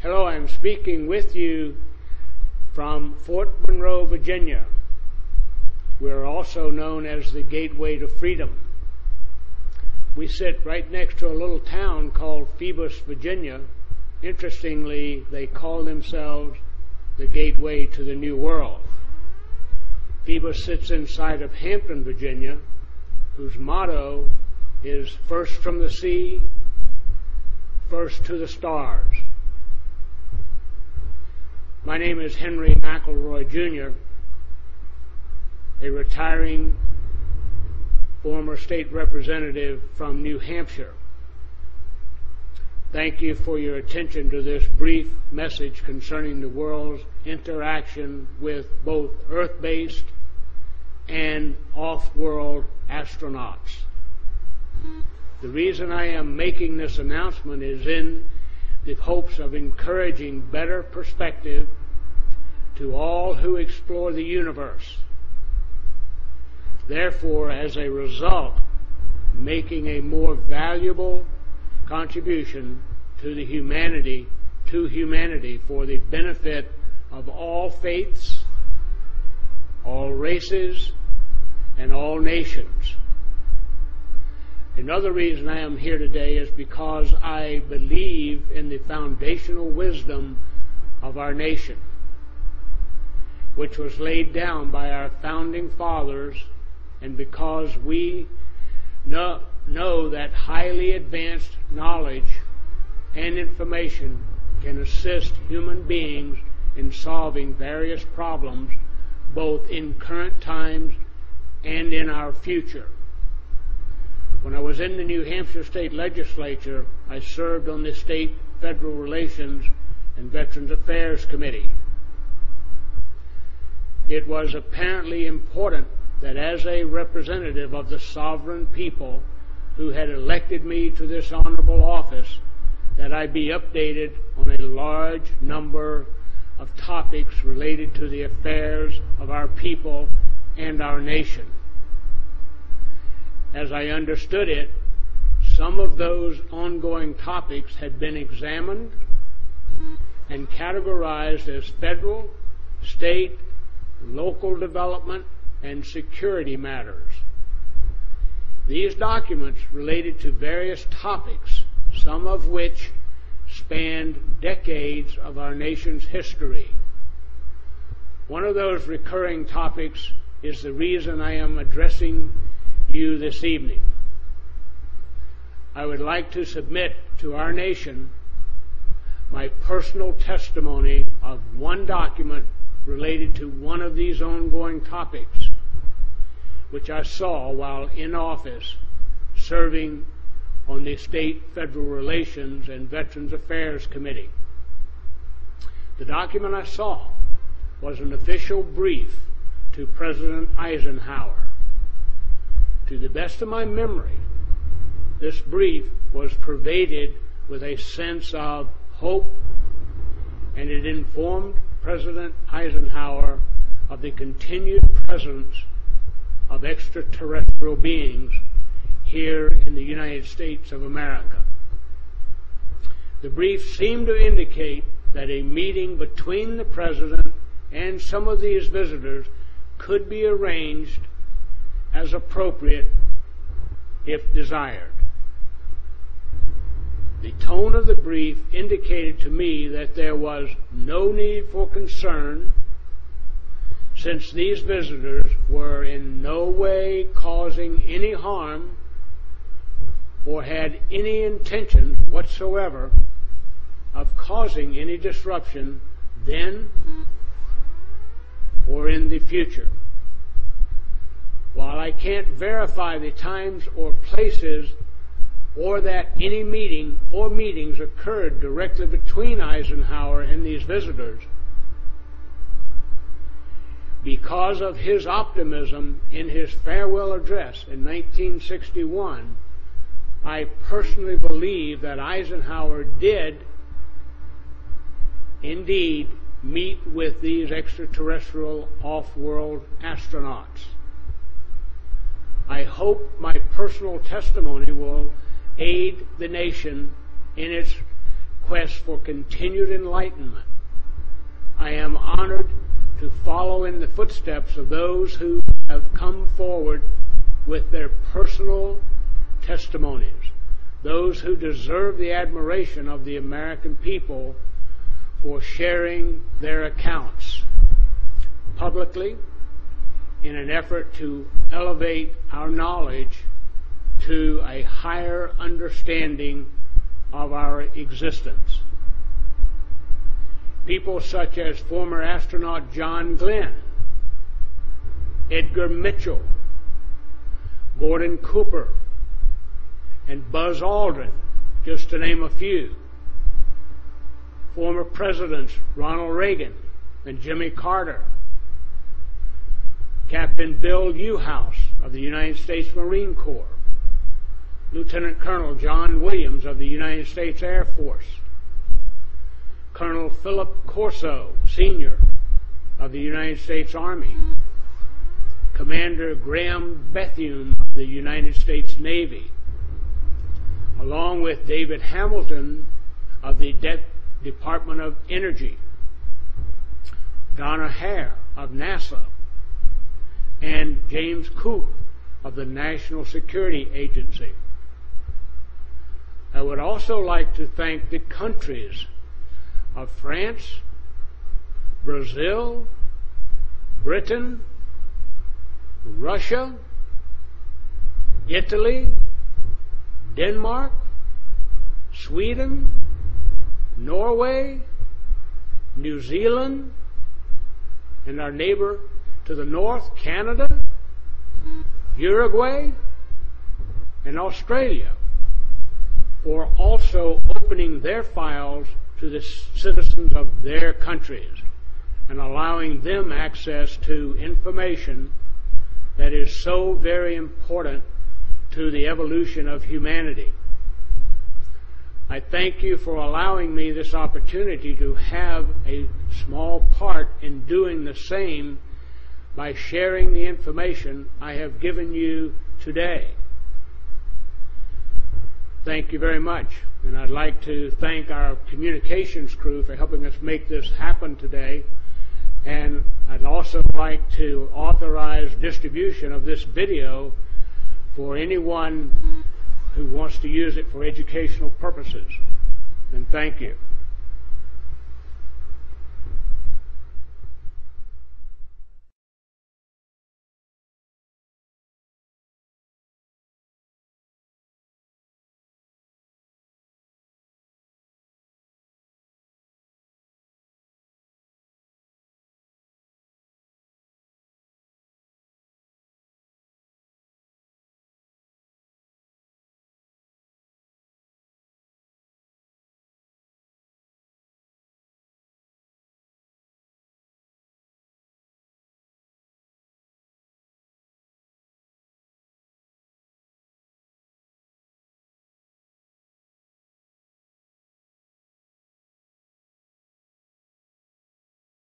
Hello, I'm speaking with you from Fort Monroe, Virginia. We're also known as the Gateway to Freedom. We sit right next to a little town called Phoebus, Virginia. Interestingly, they call themselves the Gateway to the New World. Phoebus sits inside of Hampton, Virginia, whose motto is first from the sea, first to the stars. My name is Henry Mcelroy, Jr., a retiring former state representative from New Hampshire. Thank you for your attention to this brief message concerning the world's interaction with both Earth-based and off-world astronauts. The reason I am making this announcement is in the hopes of encouraging better perspective to all who explore the universe. Therefore, as a result, making a more valuable contribution to humanity for the benefit of all faiths, all races, and all nations. Another reason I am here today is because I believe in the foundational wisdom of our nation, which was laid down by our founding fathers, and because we know that highly advanced knowledge and information can assist human beings in solving various problems, both in current times and in our future. When I was in the New Hampshire State Legislature, I served on the State Federal Relations and Veterans Affairs Committee. It was apparently important that as a representative of the sovereign people who had elected me to this honorable office, that I be updated on a large number of topics related to the affairs of our people and our nation. As I understood it, some of those ongoing topics had been examined and categorized as federal, state, local development, and security matters. These documents related to various topics, some of which spanned decades of our nation's history. One of those recurring topics is the reason I am addressing you this evening. I would like to submit to our nation my personal testimony of one document related to one of these ongoing topics, which I saw while in office serving on the State Federal Relations and Veterans Affairs Committee. The document I saw was an official brief to President Eisenhower. To the best of my memory, this brief was pervaded with a sense of hope, and it informed President Eisenhower of the continued presence of extraterrestrial beings here in the United States of America. The brief seemed to indicate that a meeting between the President and some of these visitors could be arranged as appropriate if desired. The tone of the brief indicated to me that there was no need for concern, since these visitors were in no way causing any harm or had any intention whatsoever of causing any disruption then or in the future. While I can't verify the times or places or that any meeting or meetings occurred directly between Eisenhower and these visitors, because of his optimism in his farewell address in 1961, I personally believe that Eisenhower did indeed meet with these extraterrestrial off-world astronauts. I hope my personal testimony will aid the nation in its quest for continued enlightenment, I am honored to follow in the footsteps of those who have come forward with their personal testimonies, those who deserve the admiration of the American people for sharing their accounts publicly in an effort to elevate our knowledge to a higher understanding of our existence. People such as former astronaut John Glenn, Edgar Mitchell, Gordon Cooper, and Buzz Aldrin, just to name a few. Former Presidents Ronald Reagan and Jimmy Carter, Captain Bill Newhouse of the United States Marine Corps, Lieutenant Colonel John Williams of the United States Air Force, Colonel Philip Corso, Sr. of the United States Army, Commander Graham Bethune of the United States Navy, along with David Hamilton of the Department of Energy, Donna Hare of NASA, and James Coop of the National Security Agency. I would also like to thank the countries of France, Brazil, Britain, Russia, Italy, Denmark, Sweden, Norway, New Zealand, and our neighbor to the north, Canada, Uruguay, and Australia, for also opening their files to the citizens of their countries and allowing them access to information that is so very important to the evolution of humanity. I thank you for allowing me this opportunity to have a small part in doing the same by sharing the information I have given you today. Thank you very much. And I'd like to thank our communications crew for helping us make this happen today. And I'd also like to authorize distribution of this video for anyone who wants to use it for educational purposes. And thank you.